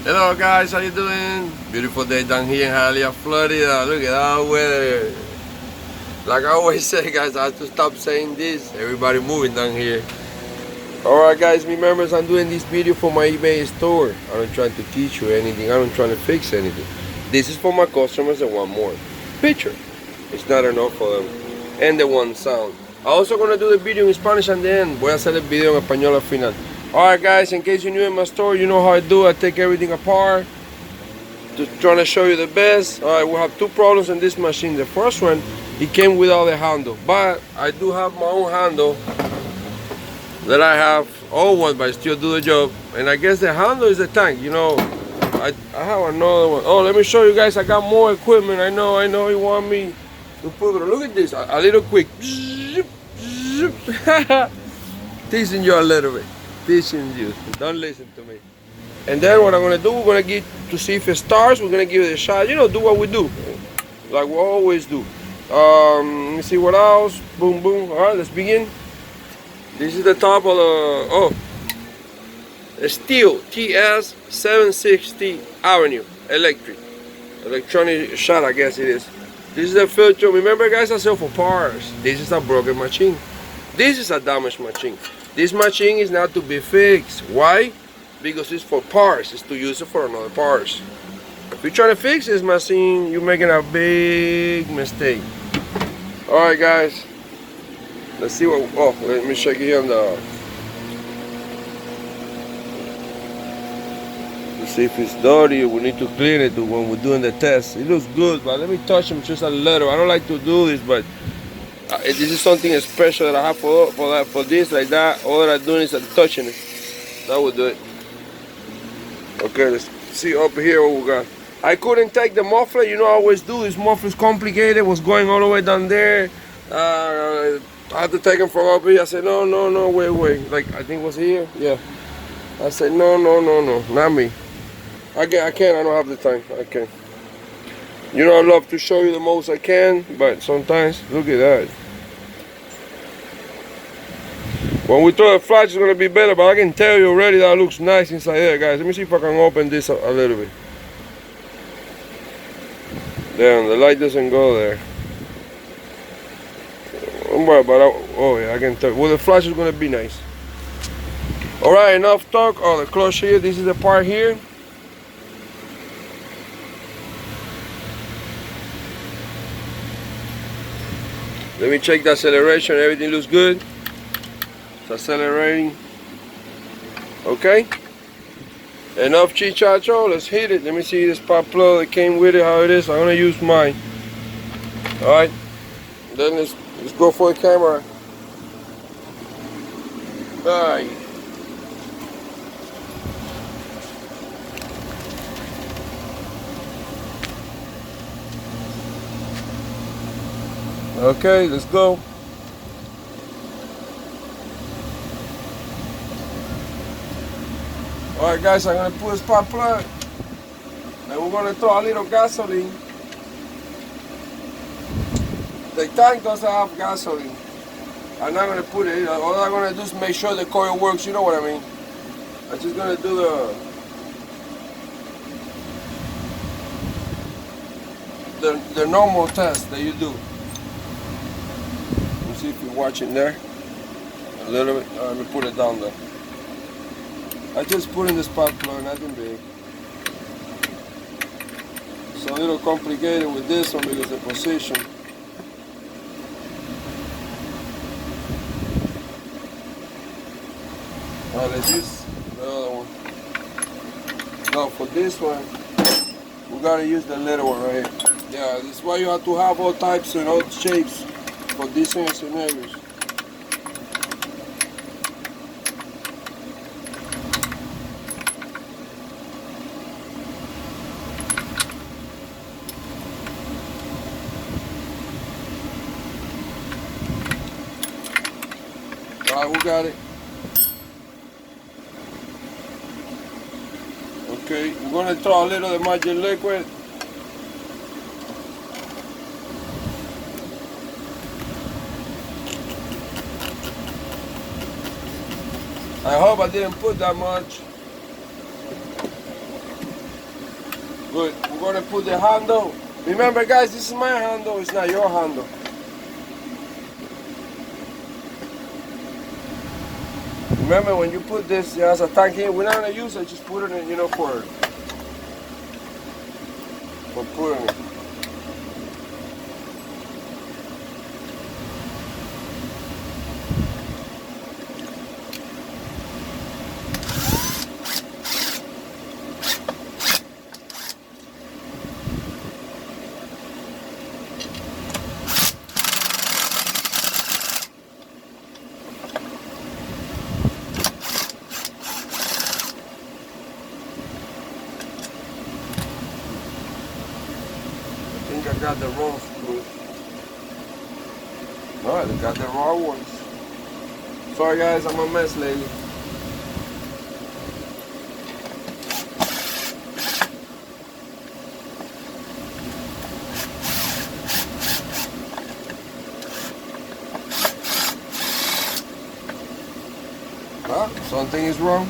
Hello guys, how you doing? Beautiful day down here in Hialeah, Florida. Look at that weather. Like I always say guys, I have to stop saying this. Everybody moving down here. Alright guys, remember I'm doing this video for my eBay store. I'm not trying to teach you anything. I'm not trying to fix anything. This is for my customers that want more picture. It's not enough for them. And the one sound. I'm also going to do the video in Spanish and then voy a hacer el video en español al final. Alright guys, in case you're new in my store, you know how I do. I take everything apart, just trying to show you the best. Alright, we have two problems in this machine. The first one, it came without the handle, but I do have my own handle that I have old one, but I still do the job. And I guess the handle is the tank, you know. I have another one. Oh, let me show you guys, I got more equipment. I know you want me to put it. Look at this, a little quick. Teasing you a little bit. Teaching you, don't listen to me. And then what I'm gonna do, we're gonna get to see if it starts. We're gonna give it a shot. You know, do what we do, like we always do. Let me see what else. Boom, boom. All right, let's begin. This is the top of the a stihl TS 760 Avenue electronic shot, I guess it is. This is the filter. Remember, guys, I sell for parts. This is a broken machine. This is a damaged machine. This machine is not to be fixed. Why? Because it's for parts. It's to use it for another parts. If you're trying to fix this machine, you're making a big mistake. Alright guys, let's see what, oh, let me check here on the, let's see if it's dirty. We need to clean it when we're doing the test. It looks good, but let me touch them just a little. I don't like to do this, but this is something special that I have for this, like that. All that I'm doing is touching it. That will do it. Okay, let's see up here what we got. I couldn't take the muffler. You know I always do. This muffler is complicated. It was going all the way down there. I had to take him from up here. I said, no, wait. Like, I think it was here. Yeah. I said, no, not me. I can't. I don't have the time. I can't. You know, I love to show you the most I can, but sometimes, look at that. When we throw the flash, it's going to be better, but I can tell you already that looks nice inside there, guys. Let me see if I can open this a little bit. Damn, the light doesn't go there. Oh yeah, I can tell. Well, the flash is going to be nice. Alright, enough talk. Oh, the clutch here. This is the part here. Let me check the acceleration. Everything looks good. It's accelerating. Okay. Enough chichacho. Let's hit it. Let me see this pop plug that came with it, how it is. I'm gonna use mine. Alright. Then let's go for the camera. Alright. Okay, let's go. Alright guys, I'm gonna put a spark plug and we're gonna throw a little gasoline. The tank doesn't have gasoline. I'm not gonna put it. All I'm gonna do is make sure the coil works, you know what I mean? I'm just gonna do the normal test that you do. See if you're watching there a little bit. Let me put it down there. I just put in the spark plug, nothing big. It's a little complicated with this one because the position. Alright, let's use the other one. Now for this one, we gotta use the little one right here. Yeah, this is why you have to have all types and all shapes for different scenarios. Alright, we got it. Okay, we're gonna throw a little of the magic liquid. I hope I didn't put that much. Good. We're gonna put the handle. Remember, guys, this is my handle. It's not your handle. Remember, when you put this as a tank here, we're not gonna use it. Just put it in, for putting it. I think I got the wrong screws. No, I got the wrong ones. Sorry guys, I'm a mess lately. Huh? Something is wrong.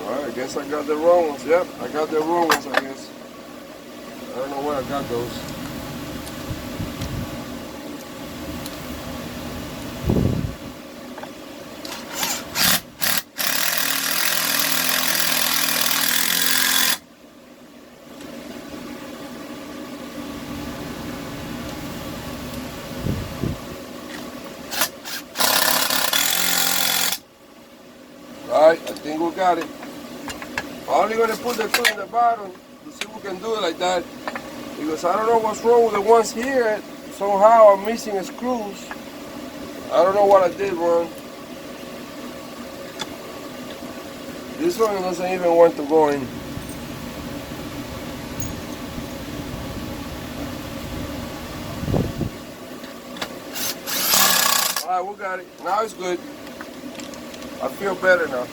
I guess I got the wrong ones. Yep, I got the wrong ones, I guess. I don't know where I got those. Alright, I think we got it. I'm only going to put the two in the bottom to see if we can do it like that, because I don't know what's wrong with the ones here. Somehow I'm missing screws. I don't know what I did wrong. This one doesn't even want to go in. Alright, we got it. Now it's good. I feel better now.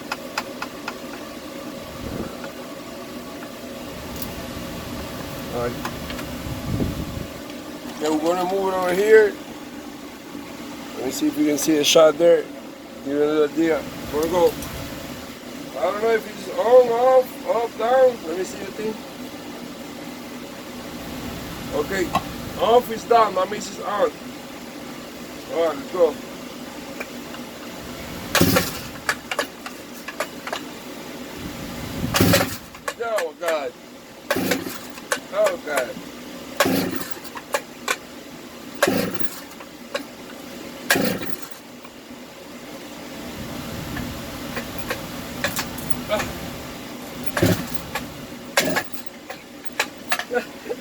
Alright. Okay, we're gonna move it over here. Let me see if you can see a shot there. Give it a little idea. We're gonna go. I don't know if it's on, off, up, down. Let me see the thing. Okay, off is down. That means it's on. Alright, let's go. Oh God. Oh God.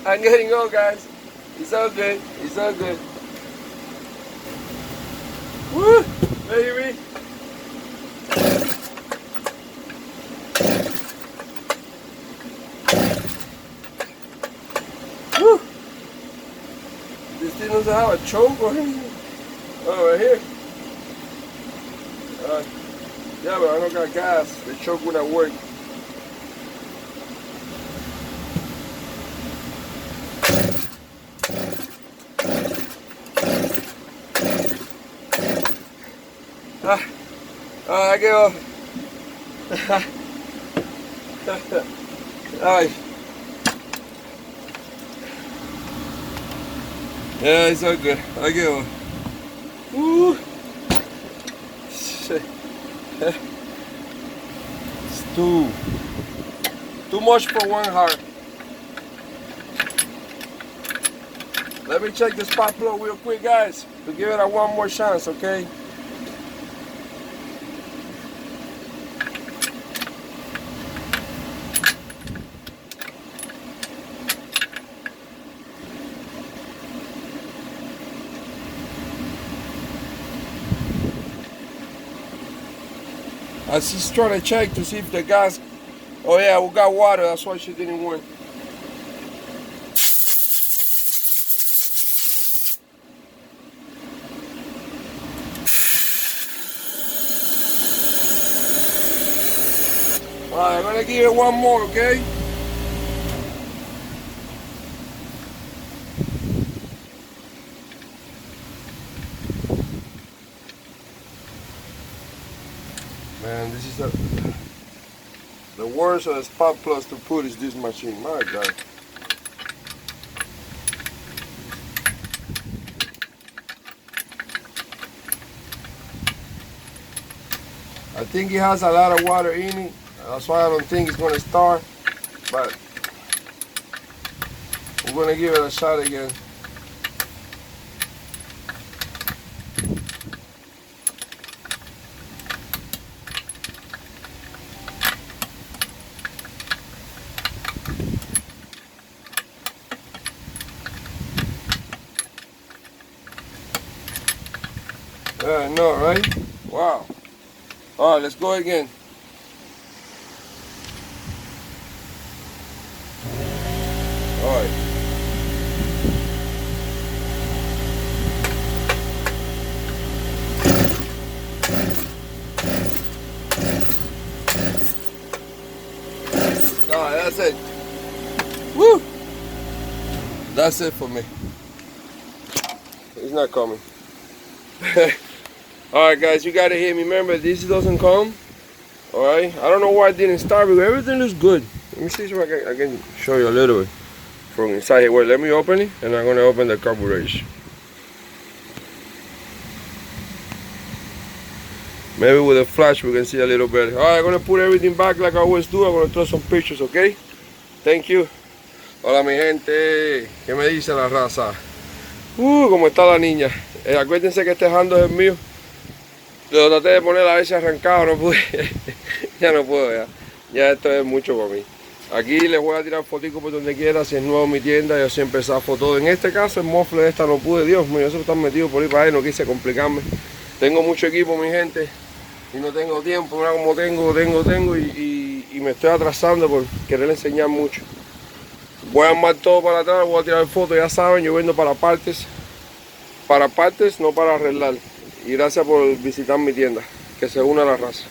I'm getting old, guys. It's all good. It's all good. Woo! Baby. Woo! This thing doesn't have a choke or anything. Oh, right here. Yeah, but I don't got gas. The choke would not work. I give up. Alright. Yeah, it's all good. I give up. Woo. It's too much for one heart. Let me check the spark plug real quick, guys, to give it a one more chance, okay? I was just trying to check to see if the gas. Oh yeah, we got water. That's why she didn't work. Alright, I'm gonna give it one more, okay? this is the worst of the spot plus to put is this machine. My God. I think it has a lot of water in it. That's why I don't think it's gonna start. But we're gonna give it a shot again. I know, right? Wow. All right, let's go again. All right. All right, that's it. Woo! That's it for me. It's not coming. Alright guys, you gotta hear me. Remember, this doesn't come. Alright, I don't know why it didn't start, but everything looks good. Let me see if I can show you a little bit from inside here. Wait, let me open it, and I'm gonna open the carburetor. Maybe with a flash we can see a little better. Alright, I'm gonna put everything back like I always do. I'm gonna throw some pictures, okay? Thank you. Hola mi gente, ¿qué me dice la raza? ¿Cómo está la niña? Acuérdense que este handle es el mío. Lo traté de poner a ver si arrancaba, no pude. Ya no puedo, ya esto es mucho para mí. Aquí les voy a tirar fotico por donde quiera. Si es nuevo mi tienda, yo siempre zafo todo. En este caso el mofle de esta no pude. Dios mío, eso están metidos por ahí para ahí, no quise complicarme. Tengo mucho equipo, mi gente, y no tengo tiempo. Mira como tengo y me estoy atrasando por querer enseñar mucho. Voy a armar todo para atrás, voy a tirar fotos, ya saben, yo vendo para partes, no para arreglar. Y gracias por visitar mi tienda, que se una a la raza.